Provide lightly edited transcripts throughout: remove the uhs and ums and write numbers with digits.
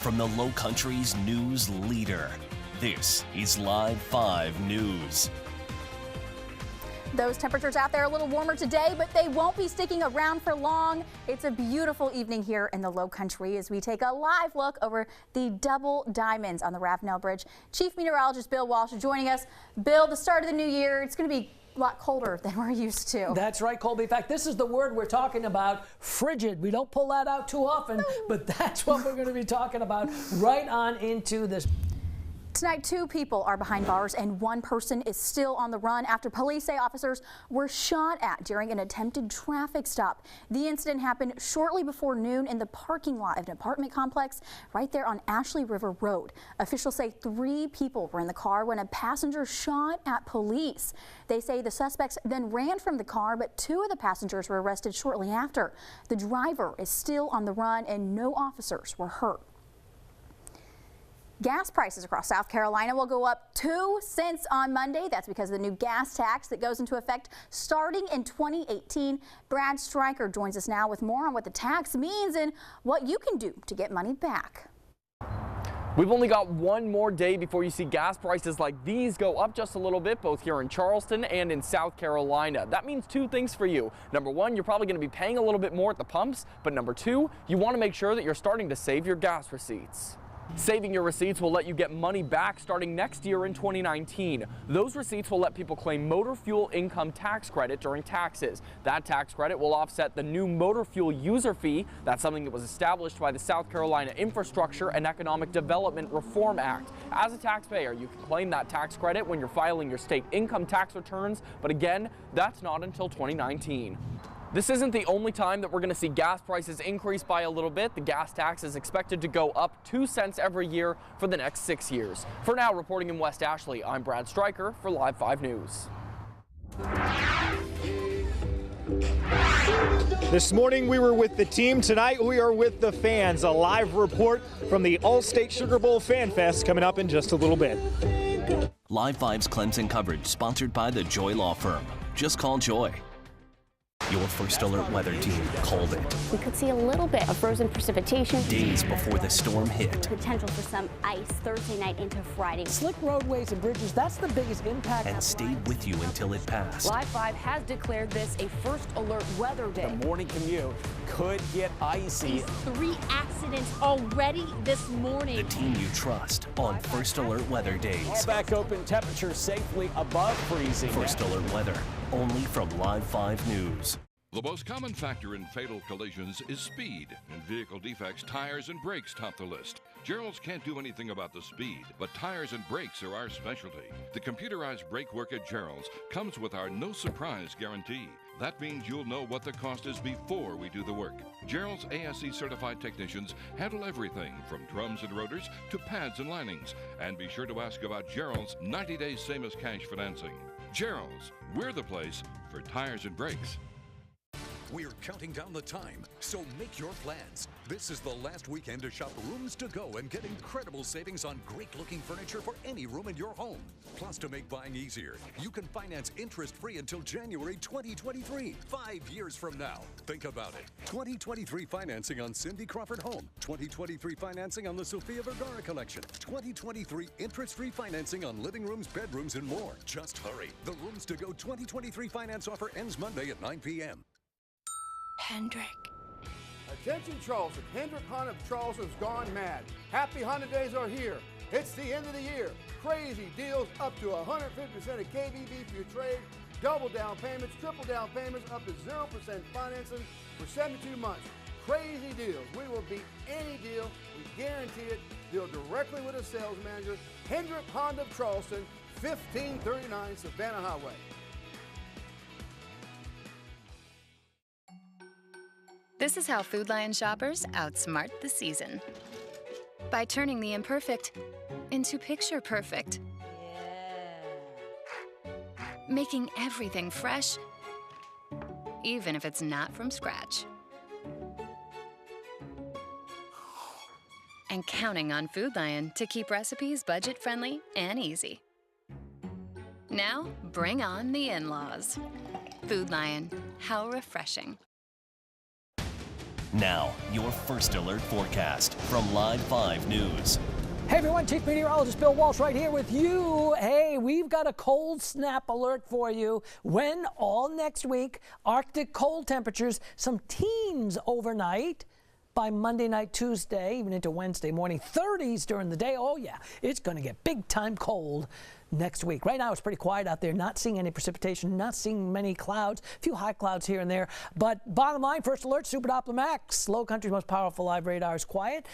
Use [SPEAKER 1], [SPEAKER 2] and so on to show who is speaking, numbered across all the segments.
[SPEAKER 1] from the Low Country's news leader. This is Live 5 News.
[SPEAKER 2] Those temperatures out there are a little warmer today, but they won't be sticking around for long. It's a beautiful evening here in the Low Country as we take a live look over the double diamonds on the Ravenel Bridge. Chief Meteorologist Bill Walsh is joining us. Bill, the start of the new year, it's going to be a lot colder than we're used to.
[SPEAKER 3] That's right, Colby. In fact, this is the word we're talking about, frigid. We don't pull that out too often, but that's what we're going to be talking about right on into this.
[SPEAKER 2] Tonight, 2 people are behind bars and 1 person is still on the run after police say officers were shot at during an attempted traffic stop. The incident happened shortly before noon in the parking lot of an apartment complex right there on Ashley River Road. Officials say 3 people were in the car when a passenger shot at police. They say the suspects then ran from the car, but 2 of the passengers were arrested shortly after. The driver is still on the run and no officers were hurt. Gas prices across South Carolina will go up 2 cents on Monday. That's because of the new gas tax that goes into effect starting in 2018. Brad Stryker joins us now with more on what the tax means and what you can do to get money back.
[SPEAKER 4] We've only got one more day before you see gas prices like these go up just a little bit, both here in Charleston and in South Carolina. That means 2 things for you. Number 1, you're probably going to be paying a little bit more at the pumps, but number 2, you want to make sure that you're starting to save your gas receipts. Saving your receipts will let you get money back starting next year in 2019. Those receipts will let people claim motor fuel income tax credit during taxes. That tax credit will offset the new motor fuel user fee. That's something that was established by the South Carolina Infrastructure and Economic Development Reform Act. As a taxpayer, you can claim that tax credit when you're filing your state income tax returns, but again, that's not until 2019. This isn't the only time that we're going to see gas prices increase by a little bit. The gas tax is expected to go up 2 cents every year for the next 6 years. For now, reporting in West Ashley, I'm Brad Stryker for Live 5 News.
[SPEAKER 5] This morning we were with the team. Tonight we are with the fans. A live report from the All-State Sugar Bowl Fan Fest coming up in just a little bit.
[SPEAKER 1] Live 5's Clemson coverage sponsored by the Joy Law Firm. Just call Joy. Your First Alert weather team called it.
[SPEAKER 6] We could see a little bit of frozen precipitation
[SPEAKER 1] Days before the storm hit.
[SPEAKER 6] Potential for some ice Thursday night into Friday.
[SPEAKER 3] Slick roadways and bridges, that's the biggest impact.
[SPEAKER 1] And stayed with you until it passed.
[SPEAKER 7] Live 5 has declared this a First Alert weather day.
[SPEAKER 8] The morning commute could get icy.
[SPEAKER 6] 3 accidents already this morning.
[SPEAKER 1] The team you trust on First Alert weather days.
[SPEAKER 8] All back open, temperatures safely above freezing.
[SPEAKER 1] First Alert weather, only from Live 5 News.
[SPEAKER 9] The most common factor in fatal collisions is speed. In vehicle defects, tires and brakes top the list. Gerald's can't do anything about the speed, but tires and brakes are our specialty. The computerized brake work at Gerald's comes with our no surprise guarantee. That means you'll know what the cost is before we do the work. Gerald's ASE certified technicians handle everything from drums and rotors to pads and linings. And be sure to ask about Gerald's 90-day same as cash financing. Gerald's, we're the place for tires and brakes.
[SPEAKER 10] We're counting down the time, so make your plans. This is the last weekend to shop Rooms to Go and get incredible savings on great-looking furniture for any room in your home. Plus, to make buying easier, you can finance interest-free until January 2023, 5 years from now. Think about it. 2023 financing on Cindy Crawford Home. 2023 financing on the Sofia Vergara collection. 2023 interest-free financing on living rooms, bedrooms, and more. Just hurry. The Rooms to Go 2023 finance offer ends Monday at 9 p.m.
[SPEAKER 11] Hendrick.
[SPEAKER 12] Attention Charleston, Hendrick Honda of Charleston's gone mad. Happy Honda days are here. It's the end of the year. Crazy deals up to 150% of KBB for your trade. Double down payments, triple down payments, up to 0% financing for 72 months. Crazy deals. We will beat any deal. We guarantee it. Deal directly with a sales manager. Hendrick Honda of Charleston, 1539 Savannah Highway.
[SPEAKER 13] This is how Food Lion shoppers outsmart the season. By turning the imperfect into picture perfect. Making everything fresh, even if it's not from scratch. And counting on Food Lion to keep recipes budget-friendly and easy. Now, bring on the in-laws. Food Lion, how refreshing.
[SPEAKER 1] Now, your First Alert forecast from Live 5 News.
[SPEAKER 3] Hey everyone, Chief Meteorologist Bill Walsh right here with you. Hey, we've got a cold snap alert for you. When all next week, Arctic cold temperatures, some teens overnight. By Monday night, Tuesday, even into Wednesday morning, 30s during the day. Oh yeah, it's going to get big time cold next week. Right now it's pretty quiet out there, not seeing any precipitation, not seeing many clouds, a few high clouds here and there. But bottom line, First Alert, Super Doppler Max, Low Country's most powerful live radar is quiet.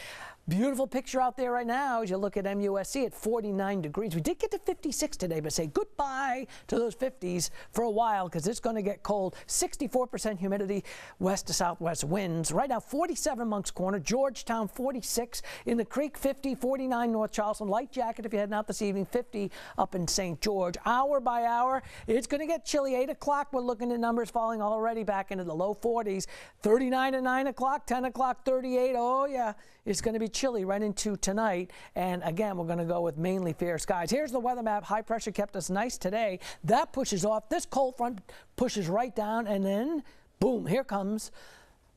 [SPEAKER 3] Beautiful picture out there right now as you look at MUSC at 49 degrees. We did get to 56 today, but say goodbye to those 50s for a while because it's going to get cold. 64% humidity, west to southwest winds. Right now, 47 Moncks Corner, Georgetown 46, in the Creek 50, 49 North Charleston. Light jacket if you're heading out this evening, 50 up in St. George. Hour by hour, it's going to get chilly. 8 o'clock, we're looking at numbers falling already back into the low 40s. 39 at 9 o'clock, 10 o'clock, 38. Oh yeah, it's going to be chilly right into tonight. And again, we're going to go with mainly fair skies. Here's the weather map. High pressure kept us nice today. That pushes off. This cold front pushes right down, and then boom, here comes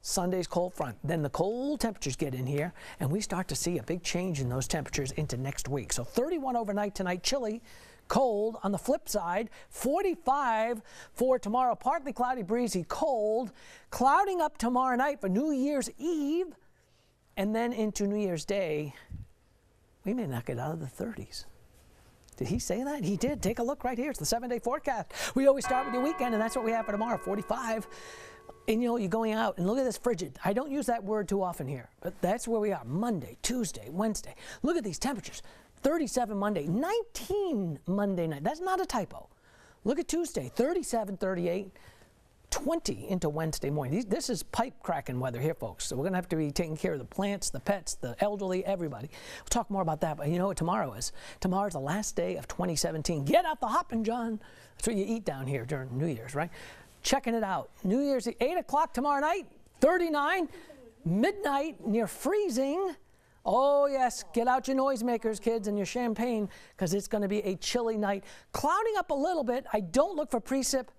[SPEAKER 3] Sunday's cold front. Then the cold temperatures get in here, and we start to see a big change in those temperatures into next week. So 31 overnight tonight, chilly, cold. On the flip side, 45 for tomorrow, partly cloudy, breezy, cold. Clouding up tomorrow night for New Year's Eve, and then into New Year's Day, we may not get out of the 30s. Did he say that? He did. Take a look right here. It's the 7-day forecast. We always start with your weekend, and that's what we have for tomorrow, 45. And you know, you're going out, and look at this frigid. I don't use that word too often here, but that's where we are. Monday, Tuesday, Wednesday. Look at these temperatures. 37 Monday, 19 Monday night. That's not a typo. Look at Tuesday, 37, 38, 20 into Wednesday morning. This is pipe cracking weather here, folks. So we're going to have to be taking care of the plants, the pets, the elderly, everybody. We'll talk more about that, but you know what tomorrow is? Tomorrow's the last day of 2017. Get out the hopping, John. That's what you eat down here during New Year's, right? Checking it out. New Year's Eve, 8 o'clock tomorrow night, 39. Midnight, near freezing. Oh, yes, get out your noisemakers, kids, and your champagne, because it's going to be a chilly night. Clouding up a little bit. I don't look for precip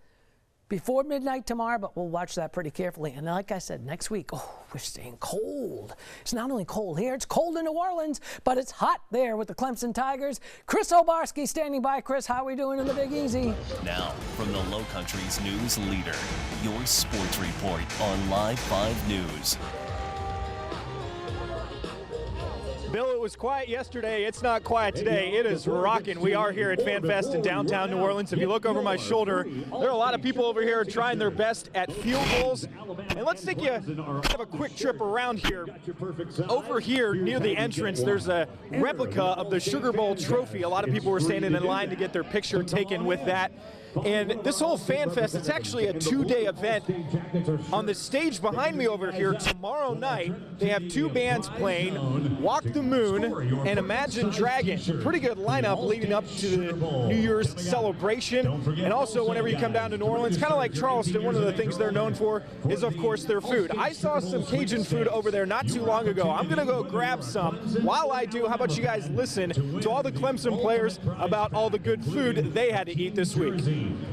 [SPEAKER 3] before midnight tomorrow, but we'll watch that pretty carefully. And like I said, next week, oh, we're staying cold. It's not only cold here, it's cold in New Orleans, but it's hot there with the Clemson Tigers. Chris Obarski standing by. Chris, how are we doing in the Big Easy?
[SPEAKER 1] Now, from the Low Country's news leader, your sports report on Live 5 News.
[SPEAKER 5] Bill, it was quiet yesterday. It's not quiet today. It is rocking. We are here at FanFest in downtown New Orleans. If you look over my shoulder, there are a lot of people over here trying their best at field goals. And let's take you have a quick trip around here. Over here near the entrance, there's a replica of the Sugar Bowl trophy. A lot of people were standing in line to get their picture taken with that. And this whole FanFest, it's actually a two-day event. On the stage behind me over here, tomorrow night, they have two bands playing, Walk the Moon and Imagine Dragons. Pretty good lineup leading up to the New Year's celebration. And also, whenever you come down to New Orleans, kind of like Charleston, one of the things they're known for is, of course, their food. I saw some Cajun food over there not too long ago. I'm going to go grab some. While I do, how about you guys listen to all the Clemson players about all the good food they had to eat this week.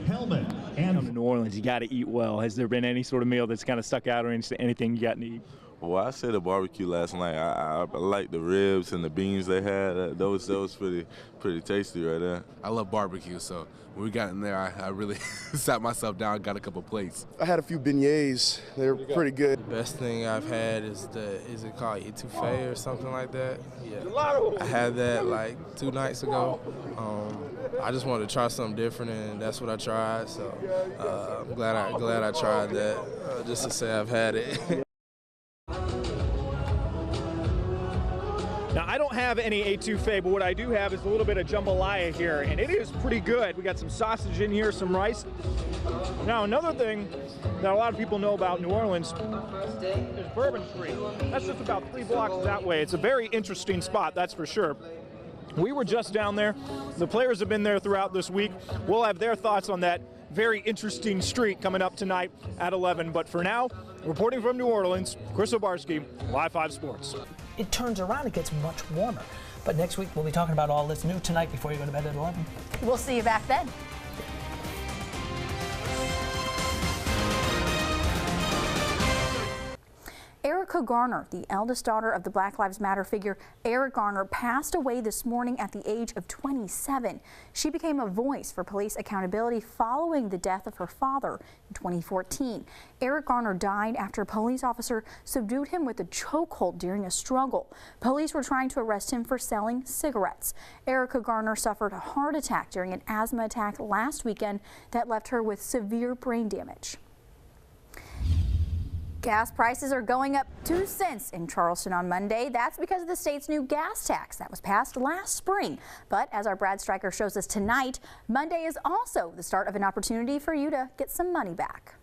[SPEAKER 14] Helmet.
[SPEAKER 5] Come to New Orleans, you got to eat well. Has there been any sort of meal that's kind of stuck out or anything you got to eat?
[SPEAKER 14] Well, I said the barbecue last night. I like the ribs and the beans they had. Those pretty tasty right there.
[SPEAKER 15] I love barbecue, so when we got in there, I really sat myself down and got a couple plates.
[SPEAKER 16] I had a few beignets. They're pretty good.
[SPEAKER 17] The best thing I've had is is it called etouffee or something like that? Yeah. I had that like 2 nights ago. I just wanted to try something different, and that's what I tried. So I'm glad I tried that, just to say I've had it.
[SPEAKER 5] Now, I don't have any etouffee, but what I do have is a little bit of jambalaya here, and it is pretty good. We got some sausage in here, some rice. Now, another thing that a lot of people know about New Orleans is Bourbon Street. That's just about 3 blocks that way. It's a very interesting spot, that's for sure. We were just down there. The players have been there throughout this week. We'll have their thoughts on that very interesting street coming up tonight at 11. But for now, reporting from New Orleans, Chris Obarski, Live 5 Sports.
[SPEAKER 3] It turns around, it gets much warmer. But next week, we'll be talking about all this new tonight before you go to bed at 11.
[SPEAKER 2] We'll see you back then. Eric Erica Garner, the eldest daughter of the Black Lives Matter figure Eric Garner, passed away this morning at the age of 27. She became a voice for police accountability following the death of her father in 2014. Eric Garner died after a police officer subdued him with a chokehold during a struggle. Police were trying to arrest him for selling cigarettes. Erica Garner suffered a heart attack during an asthma attack last weekend that left her with severe brain damage. Gas prices are going up 2 cents in Charleston on Monday. That's because of the state's new gas tax that was passed last spring. But as our Brad Stryker shows us tonight, Monday is also the start of an opportunity for you to get some money back.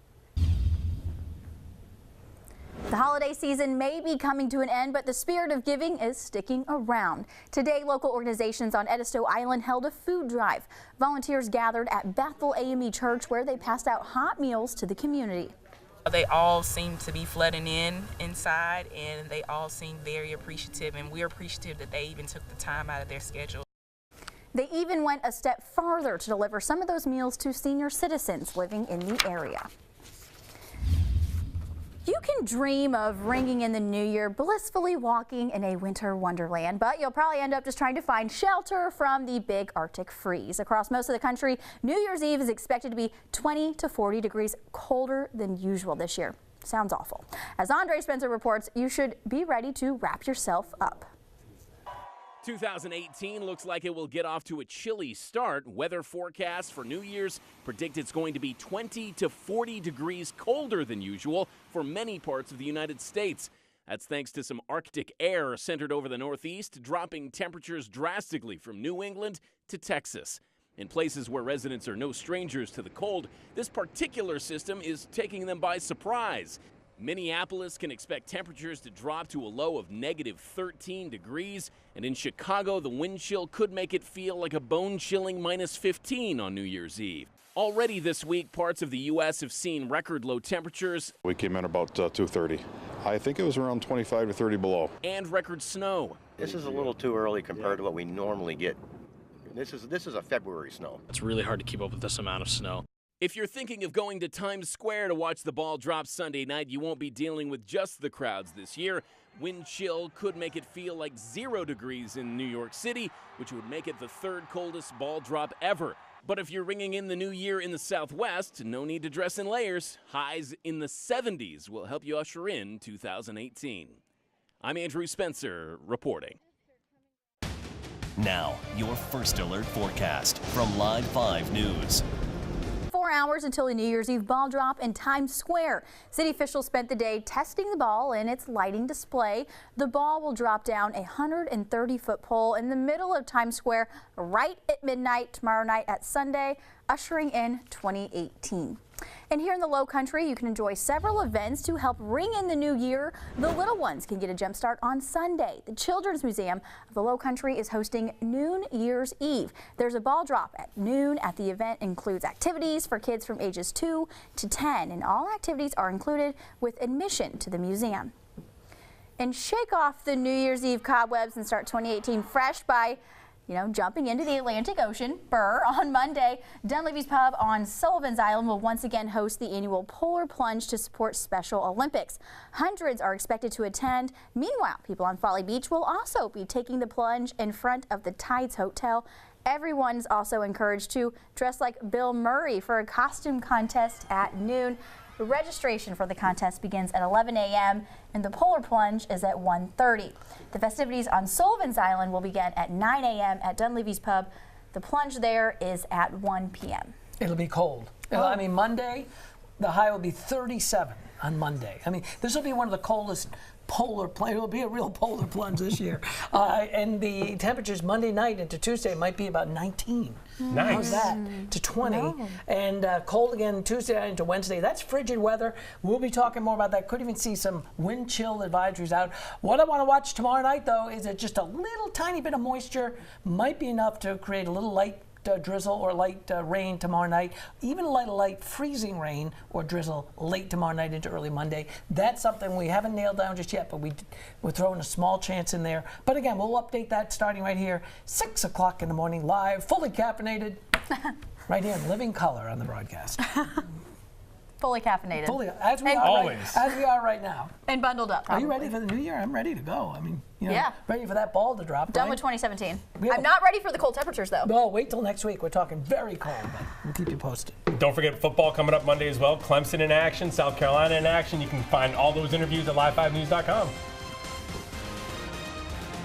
[SPEAKER 2] The holiday season may be coming to an end, but the spirit of giving is sticking around. Today, local organizations on Edisto Island held a food drive. Volunteers gathered at Bethel AME Church where they passed out hot meals to the community.
[SPEAKER 18] They all seem to be flooding inside, and they all seem very appreciative, and we're appreciative that they even took the time out of their schedule.
[SPEAKER 2] They even went a step farther to deliver some of those meals to senior citizens living in the area. You can dream of ringing in the new year blissfully walking in a winter wonderland, but you'll probably end up just trying to find shelter from the big Arctic freeze. Across most of the country, New Year's Eve is expected to be 20 to 40 degrees colder than usual this year. Sounds awful. As Andre Spencer reports, you should be ready to wrap yourself up.
[SPEAKER 19] 2018 looks like it will get off to a chilly start. Weather forecasts for New Year's predict it's going to be 20 to 40 degrees colder than usual for many parts of the United States. That's thanks to some Arctic air centered over the Northeast, dropping temperatures drastically from New England to Texas. In places where residents are no strangers to the cold, this particular system is taking them by surprise. Minneapolis can expect temperatures to drop to a low of negative 13 degrees, and in Chicago, the wind chill could make it feel like a bone-chilling minus 15 on New Year's Eve. Already this week, parts of the U.S. have seen record low temperatures.
[SPEAKER 20] We came in about 2:30. I think it was around 25 to 30 below.
[SPEAKER 19] And record snow.
[SPEAKER 21] This is a little too early compared to what we normally get. This is a February snow.
[SPEAKER 22] It's really hard to keep up with this amount of snow.
[SPEAKER 19] If you're thinking of going to Times Square to watch the ball drop Sunday night, you won't be dealing with just the crowds this year. Wind chill could make it feel like 0 degrees in New York City, which would make it the third coldest ball drop ever. But if you're ringing in the new year in the Southwest, no need to dress in layers. Highs in the 70s will help you usher in 2018. I'm Andrew Spencer reporting.
[SPEAKER 1] Now, your first alert forecast from Live 5 News.
[SPEAKER 2] 4 hours until the New Year's Eve ball drop in Times Square. City officials spent the day testing the ball in its lighting display. The ball will drop down a 130-foot pole in the middle of Times Square right at midnight tomorrow night at Sunday, ushering in 2018. And here in the Low Country, you can enjoy several events to help ring in the new year. The little ones can get a jump start on Sunday. The Children's Museum of the Low Country is hosting Noon Year's Eve. There's a ball drop at noon. At the event includes activities for kids from ages 2 to 10, and all activities are included with admission to the museum. And shake off the New Year's Eve cobwebs and start 2018 fresh by jumping into the Atlantic Ocean. On Monday, Dunleavy's Pub on Sullivan's Island will once again host the annual Polar Plunge to support Special Olympics. Hundreds are expected to attend. Meanwhile, people on Folly Beach will also be taking the plunge in front of the Tides Hotel. Everyone's also encouraged to dress like Bill Murray for a costume contest at noon. The registration for the contest begins at 11 a.m. and the Polar Plunge is at 1:30. The festivities on Sullivan's Island will begin at 9 a.m. at Dunleavy's Pub. The plunge there is at 1 p.m.
[SPEAKER 3] It'll be cold. I mean, Monday, the high will be 37 on Monday. I mean, this will be one of the coldest polar plunge. It will be a real polar plunge this year. And the temperatures Monday night into Tuesday might be about 19.
[SPEAKER 22] Nice.
[SPEAKER 3] How's that? To 20. No. And cold again Tuesday night into Wednesday. That's frigid weather. We'll be talking more about that. Could even see some wind chill advisories out. What I want to watch tomorrow night, though, is that just a little tiny bit of moisture might be enough to create a little light drizzle or light rain tomorrow night, even light freezing rain or drizzle late tomorrow night into early Monday. That's something we haven't nailed down just yet, but we're throwing a small chance in there. But again, we'll update that starting right here, 6 o'clock in the morning, live, fully caffeinated, right here in living color on the broadcast.
[SPEAKER 2] Fully caffeinated.
[SPEAKER 3] Fully, as we are right now.
[SPEAKER 2] And bundled up, probably.
[SPEAKER 3] Are you ready for the new year? I'm ready to go. I mean,
[SPEAKER 2] yeah.
[SPEAKER 3] Ready for that ball to drop.
[SPEAKER 2] Done
[SPEAKER 3] right?
[SPEAKER 2] with 2017. I'm not ready for the cold temperatures, though.
[SPEAKER 3] No, wait till next week. We're talking very cold, but we'll keep you posted.
[SPEAKER 4] Don't forget football coming up Monday as well. Clemson in action, South Carolina in action. You can find all those interviews at live5news.com.